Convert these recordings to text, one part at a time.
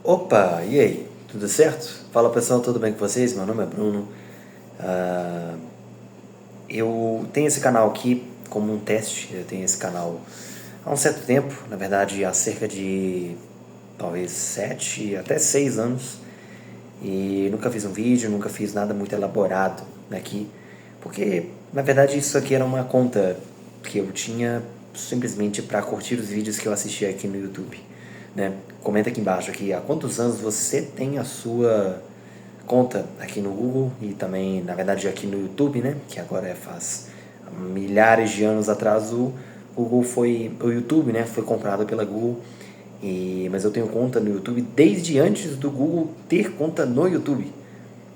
Opa, e aí? Tudo certo? Fala pessoal, tudo bem com vocês? Meu nome é Bruno. Ah, eu tenho esse canal aqui como um teste. Eu tenho esse canal há um certo tempo, na verdade há cerca de talvez 7 até 6 anos. E nunca fiz um vídeo, nunca fiz nada muito elaborado aqui, porque na verdade isso aqui era uma conta que eu tinha simplesmente para curtir os vídeos que eu assistia aqui no YouTube, né? Comenta aqui embaixo aqui há quantos anos você tem a sua conta aqui no Google e também na verdade aqui no YouTube, né? Que agora faz milhares de anos atrás o YouTube, né? Foi comprado pela Google. Mas eu tenho conta no YouTube desde antes do Google ter conta no YouTube,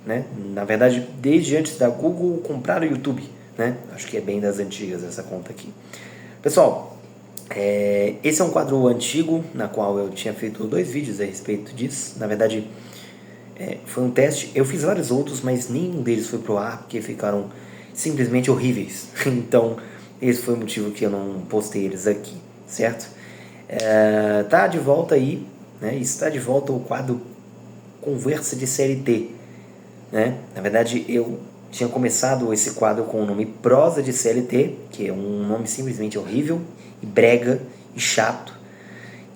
né? Na verdade, desde antes da Google comprar o YouTube, né? Acho que é bem das antigas essa conta aqui. Pessoal, esse é um quadro antigo na qual eu tinha feito 2 vídeos a respeito disso. Na verdade, foi um teste. Eu fiz vários outros, mas nenhum deles foi pro ar porque ficaram simplesmente horríveis. Então, esse foi o motivo que eu não postei eles aqui, certo? Tá de volta aí, né? Está de volta o quadro Conversa de CLT, né? Na verdade, eu tinha começado esse quadro com o nome Prosa de CLT, que é um nome simplesmente horrível, e brega e chato.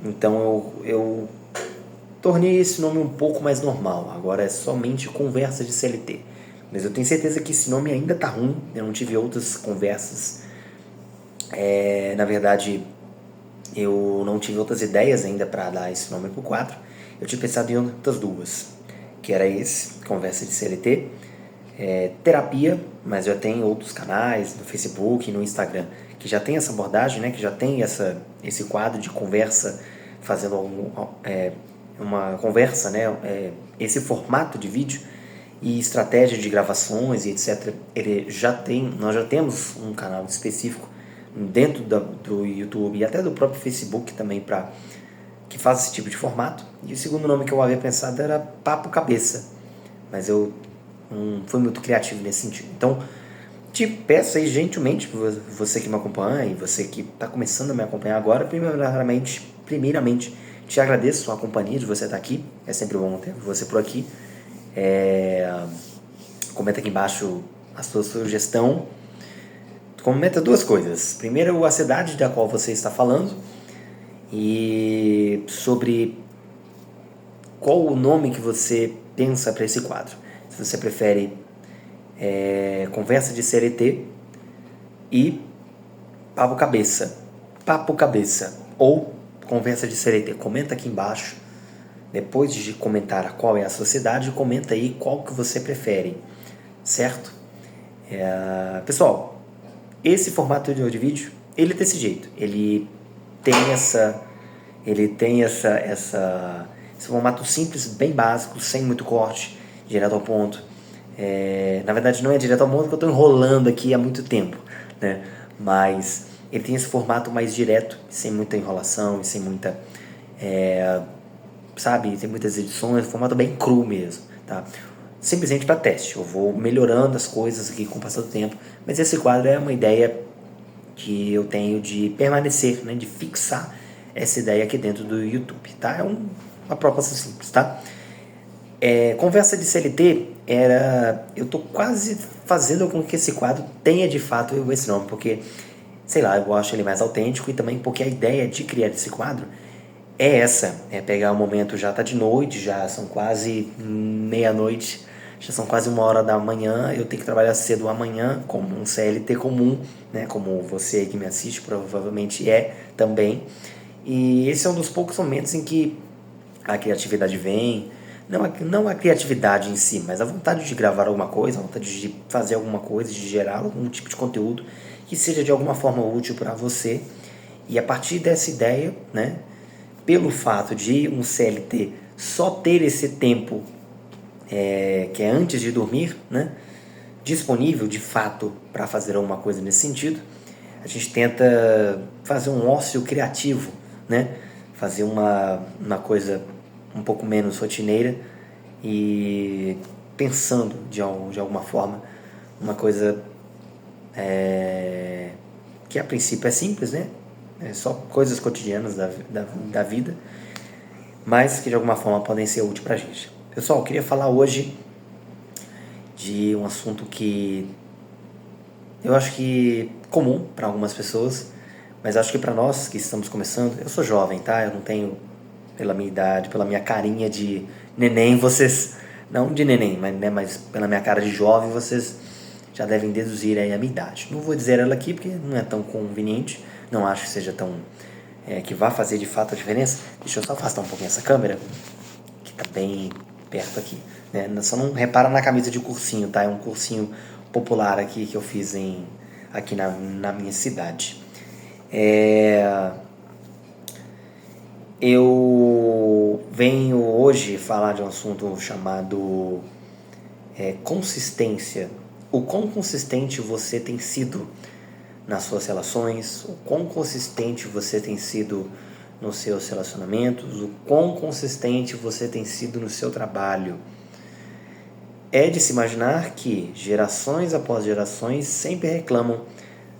Então eu tornei esse nome um pouco mais normal. Agora é somente Conversa de CLT. Mas eu tenho certeza que esse nome ainda tá ruim. Eu não tive outras conversas. Na verdade, eu não tive outras ideias ainda para dar esse nome pro quadro. Eu tinha pensado em outras duas, que era esse, Conversa de CLT, terapia, mas eu tenho outros canais no Facebook e no Instagram que já tem essa abordagem, né, que já tem esse quadro de conversa, fazendo uma conversa, né, esse formato de vídeo e estratégia de gravações e etc. Nós já temos um canal específico dentro do YouTube e até do próprio Facebook também que faz esse tipo de formato. E o segundo nome que eu havia pensado era Papo Cabeça, mas eu não fui muito criativo nesse sentido. Então, te peço aí gentilmente, você que me acompanha e você que está começando a me acompanhar agora, primeiramente te agradeço a companhia de você estar aqui. É sempre bom ter você por aqui. Comenta aqui embaixo a sua sugestão. Comenta 2 coisas. Primeiro, a cidade da qual você está falando e sobre qual o nome que você pensa para esse quadro. Se você prefere Conversa de CLT e Papo Cabeça. Papo Cabeça ou Conversa de CLT. Comenta aqui embaixo. Depois de comentar qual é a sua cidade, comenta aí qual que você prefere. Certo? Pessoal, esse formato de vídeo, ele é desse jeito. Ele tem esse formato simples, bem básico, sem muito corte, direto ao ponto. Na verdade, não é direto ao ponto porque eu estou enrolando aqui há muito tempo, né? Mas ele tem esse formato mais direto, sem muita enrolação e sem muita... sabe, tem muitas edições, formato bem cru mesmo, tá? Simplesmente para teste. Eu vou melhorando as coisas aqui com o passar do tempo, mas esse quadro é uma ideia que eu tenho de permanecer, né, de fixar essa ideia aqui dentro do YouTube, tá? É uma proposta simples, tá? Conversa de CLT eu tô quase fazendo com que esse quadro tenha de fato esse nome, porque, sei lá, eu acho ele mais autêntico e também porque a ideia de criar esse quadro é pegar o momento, já tá de noite, já são quase meia-noite, já são quase 1h da manhã, eu tenho que trabalhar cedo amanhã, como um CLT comum, né, como você que me assiste provavelmente também, e esse é um dos poucos momentos em que a criatividade vem, não a criatividade em si, mas a vontade de gravar alguma coisa, a vontade de fazer alguma coisa, de gerar algum tipo de conteúdo que seja de alguma forma útil para você, e a partir dessa ideia, né, pelo fato de um CLT só ter esse tempo que é antes de dormir, né, disponível de fato para fazer alguma coisa nesse sentido, a gente tenta fazer um ócio criativo, né, fazer uma coisa um pouco menos rotineira e pensando de alguma forma uma coisa que a princípio é simples, né, só coisas cotidianas da vida, mas que de alguma forma podem ser úteis pra gente. Pessoal, eu queria falar hoje de um assunto que eu acho que comum para algumas pessoas, mas acho que para nós que estamos começando, eu sou jovem, tá? Eu não tenho, pela minha idade, pela minha carinha de neném, vocês, não de neném, mas, né, mas pela minha cara de jovem, vocês já devem deduzir aí a minha idade. Não vou dizer ela aqui porque não é tão conveniente, não acho que seja tão, que vá fazer de fato a diferença. Deixa eu só afastar um pouquinho essa câmera, que tá bem perto aqui, né? Só não repara na camisa de cursinho, tá? É um cursinho popular aqui que eu fiz aqui na minha cidade. Eu venho hoje falar de um assunto chamado consistência. O quão consistente você tem sido nas suas relações, o quão consistente você tem sido nos seus relacionamentos, o quão consistente você tem sido no seu trabalho. É de se imaginar que gerações após gerações sempre reclamam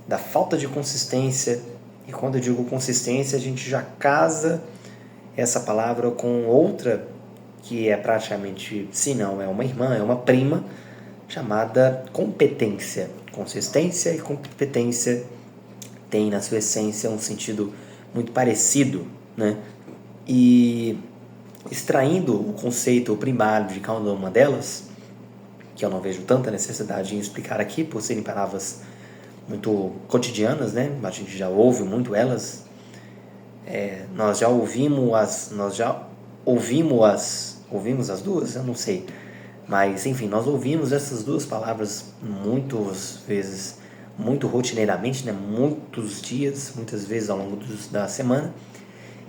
da falta de consistência, e quando eu digo consistência, a gente já casa essa palavra com outra que é praticamente, se não é uma irmã, é uma prima, chamada competência. Consistência e competência têm na sua essência um sentido muito parecido, né? E extraindo o conceito primário de cada uma delas, que eu não vejo tanta necessidade em explicar aqui, por serem palavras muito cotidianas, né? A gente já ouve muito elas. Nós já ouvimos as duas, eu não sei, mas enfim, nós ouvimos essas duas palavras muitas vezes, muito rotineiramente, né? Muitos dias, muitas vezes ao longo da semana,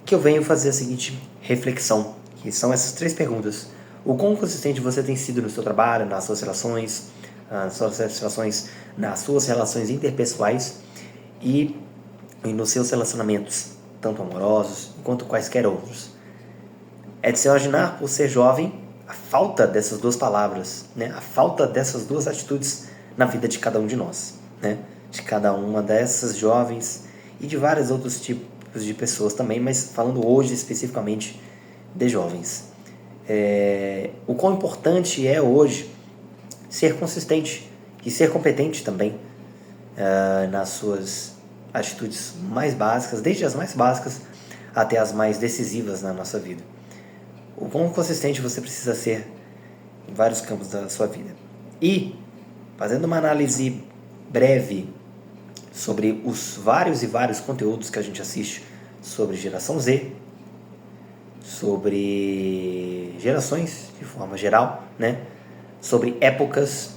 que eu venho fazer a seguinte reflexão, que são essas 3 perguntas. O quão consistente você tem sido no seu trabalho, nas suas relações, nas suas relações interpessoais e nos seus relacionamentos, tanto amorosos quanto quaisquer outros. É de se imaginar, por ser jovem, a falta dessas 2 palavras, né? A falta dessas 2 atitudes na vida de cada um de nós, né? De cada uma dessas jovens e de vários outros tipos de pessoas também, mas falando hoje especificamente de jovens. O quão importante é hoje ser consistente e ser competente também nas suas atitudes mais básicas, desde as mais básicas até as mais decisivas na nossa vida. O quão consistente você precisa ser em vários campos da sua vida. E, fazendo uma análise breve sobre os vários e vários conteúdos que a gente assiste sobre geração Z, sobre gerações de forma geral, né? Sobre épocas,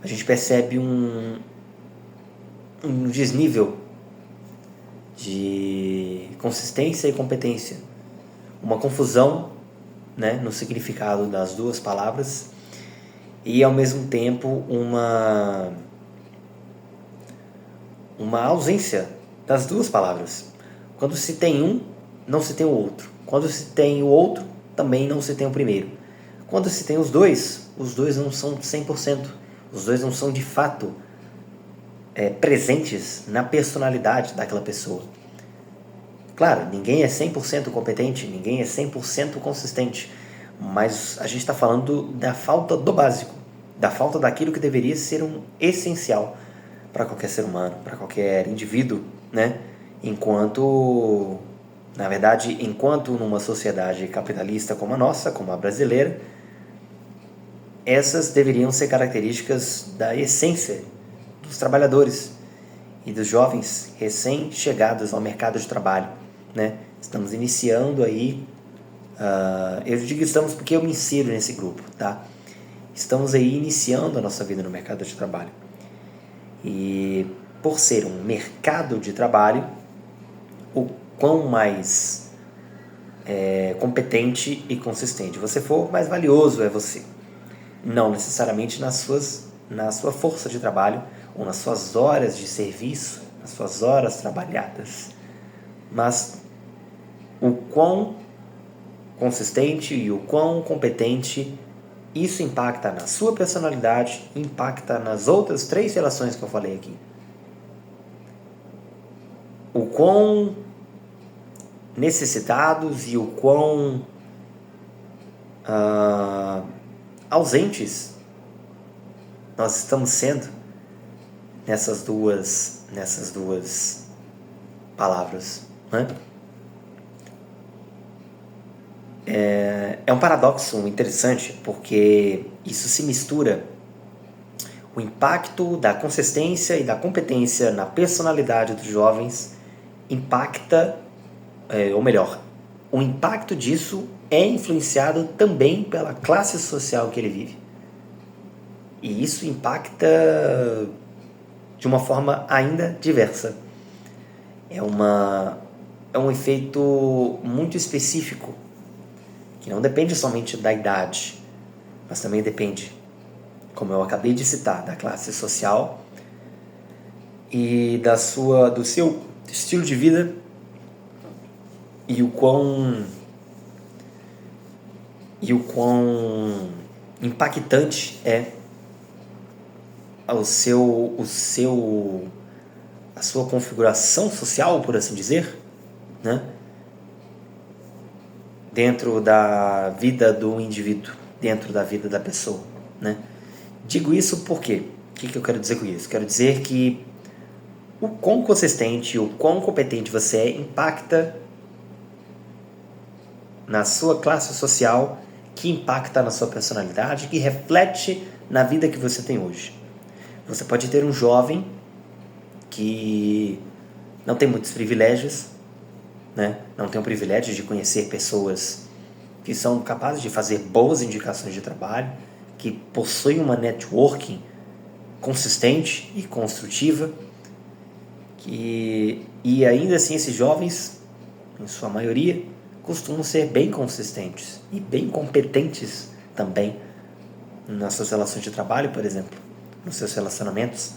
a gente percebe um desnível de consistência e competência, uma confusão, né, no significado das 2 palavras e ao mesmo tempo uma ausência das 2 palavras. Quando se tem um, não se tem o outro. Quando se tem o outro, também não se tem o primeiro. Quando se tem os dois não são 100%. Os 2 não são de fato presentes na personalidade daquela pessoa. Claro, ninguém é 100% competente, ninguém é 100% consistente, mas a gente está falando da falta do básico, da falta daquilo que deveria ser um essencial para qualquer ser humano, para qualquer indivíduo, né? Enquanto numa sociedade capitalista como a nossa, como a brasileira, essas deveriam ser características da essência dos trabalhadores e dos jovens recém-chegados ao mercado de trabalho, né? Estamos iniciando aí, eu digo estamos porque eu me insiro nesse grupo, tá? Estamos aí iniciando a nossa vida no mercado de trabalho. E por ser um mercado de trabalho, o quão mais competente e consistente você for, mais valioso é você. Não necessariamente na sua força de trabalho ou nas suas horas de serviço, nas suas horas trabalhadas, mas o quão consistente e o quão competente isso impacta na sua personalidade, impacta nas outras 3 relações que eu falei aqui. O quão necessitados e o quão ausentes nós estamos sendo nessas duas palavras, né? É um paradoxo interessante, porque isso se mistura. O impacto da consistência e da competência na personalidade dos jovens impacta, ou melhor, o impacto disso é influenciado também pela classe social que ele vive. E isso impacta de uma forma ainda diversa. É um efeito muito específico, que não depende somente da idade, mas também depende, como eu acabei de citar, da classe social e do seu estilo de vida e o quão impactante é a sua configuração social, por assim dizer, né? Dentro da vida do indivíduo, dentro da vida da pessoa, né? Digo isso porque, o que eu quero dizer com isso? Quero dizer que o quão consistente, o quão competente você é, impacta na sua classe social, que impacta na sua personalidade, que reflete na vida que você tem hoje. Você pode ter um jovem que não tem muitos privilégios, né? Não tem o privilégio de conhecer pessoas que são capazes de fazer boas indicações de trabalho, que possuem uma networking consistente e construtiva, e ainda assim esses jovens, em sua maioria, costumam ser bem consistentes e bem competentes também nas suas relações de trabalho, por exemplo, nos seus relacionamentos.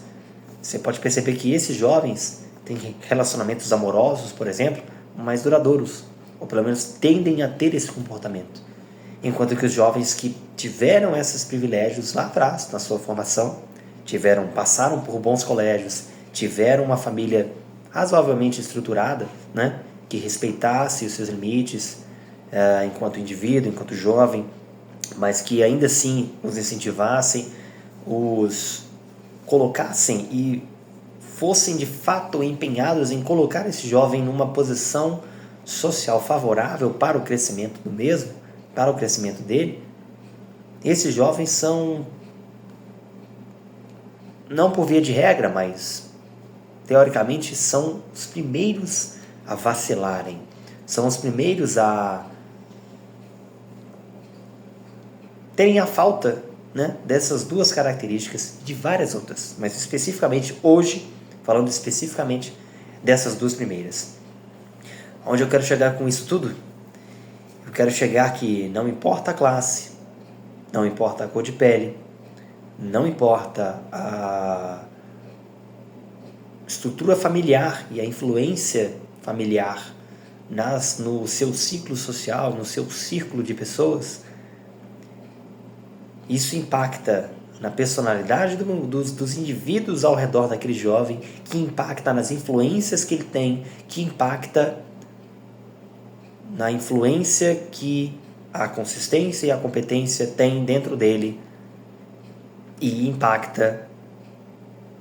Você pode perceber que esses jovens têm relacionamentos amorosos, por exemplo, mais duradouros, ou pelo menos tendem a ter esse comportamento. Enquanto que os jovens que tiveram esses privilégios lá atrás, na sua formação, passaram por bons colégios, tiveram uma família razoavelmente estruturada, né, que respeitasse os seus limites enquanto indivíduo, enquanto jovem, mas que ainda assim os incentivassem, os colocassem e fossem de fato empenhados em colocar esse jovem numa posição social favorável para o crescimento do mesmo, para o crescimento dele. Esses jovens são, não por via de regra, mas teoricamente são os primeiros a vacilarem, são os primeiros a terem a falta, né, dessas duas características, de várias outras, mas especificamente hoje, falando especificamente dessas duas primeiras. Onde eu quero chegar com isso tudo? Eu quero chegar que não importa a classe, não importa a cor de pele, não importa a estrutura familiar e a influência familiar no seu ciclo social, no seu círculo de pessoas, isso impacta na personalidade dos indivíduos ao redor daquele jovem, que impacta nas influências que ele tem, que impacta na influência que a consistência e a competência têm dentro dele e impacta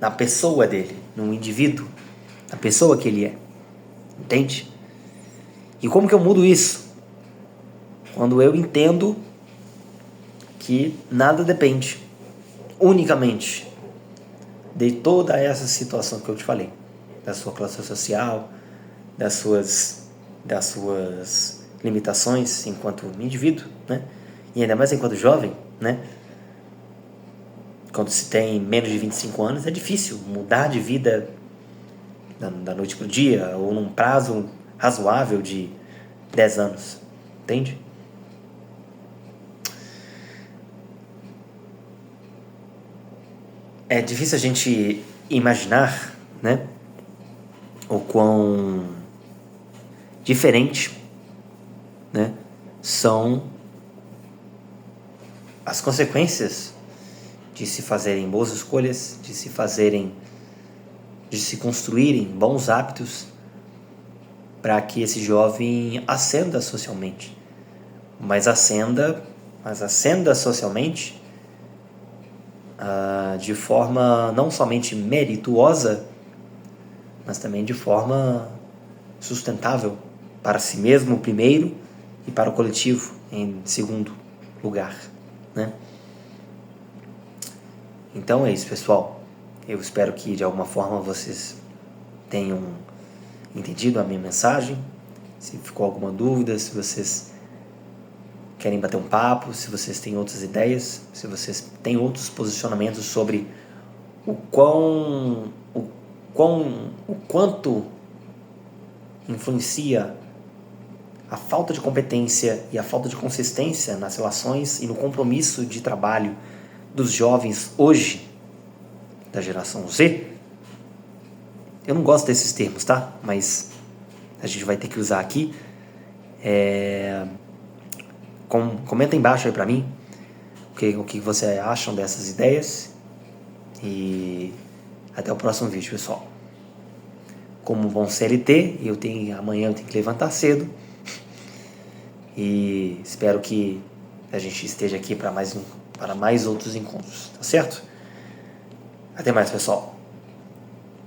na pessoa dele, no indivíduo, na pessoa que ele é. Entende? E como que eu mudo isso? Quando eu entendo que nada depende unicamente de toda essa situação que eu te falei, da sua classe social, das suas limitações enquanto indivíduo, né? E ainda mais enquanto jovem, né? Quando se tem menos de 25 anos, é difícil mudar de vida da noite para o dia, ou num prazo razoável de 10 anos, entende? É difícil a gente imaginar, né, o quão diferente, né, são as consequências de se fazerem boas escolhas, de se construírem bons hábitos para que esse jovem ascenda socialmente. Mas ascenda socialmente de forma não somente merituosa, mas também de forma sustentável para si mesmo primeiro e para o coletivo em segundo lugar, né? Então é isso, pessoal. Eu espero que de alguma forma vocês tenham entendido a minha mensagem. Se ficou alguma dúvida, se vocês querem bater um papo, se vocês têm outras ideias, se vocês têm outros posicionamentos sobre o quanto influencia a falta de competência e a falta de consistência nas relações e no compromisso de trabalho dos jovens hoje, da geração Z. Eu não gosto desses termos, tá? Mas a gente vai ter que usar aqui. Comenta embaixo aí pra mim o que você acham dessas ideias. E até o próximo vídeo, pessoal. Como um bom CLT, amanhã eu tenho que levantar cedo. E espero que a gente esteja aqui para mais outros encontros, tá certo? Até mais, pessoal.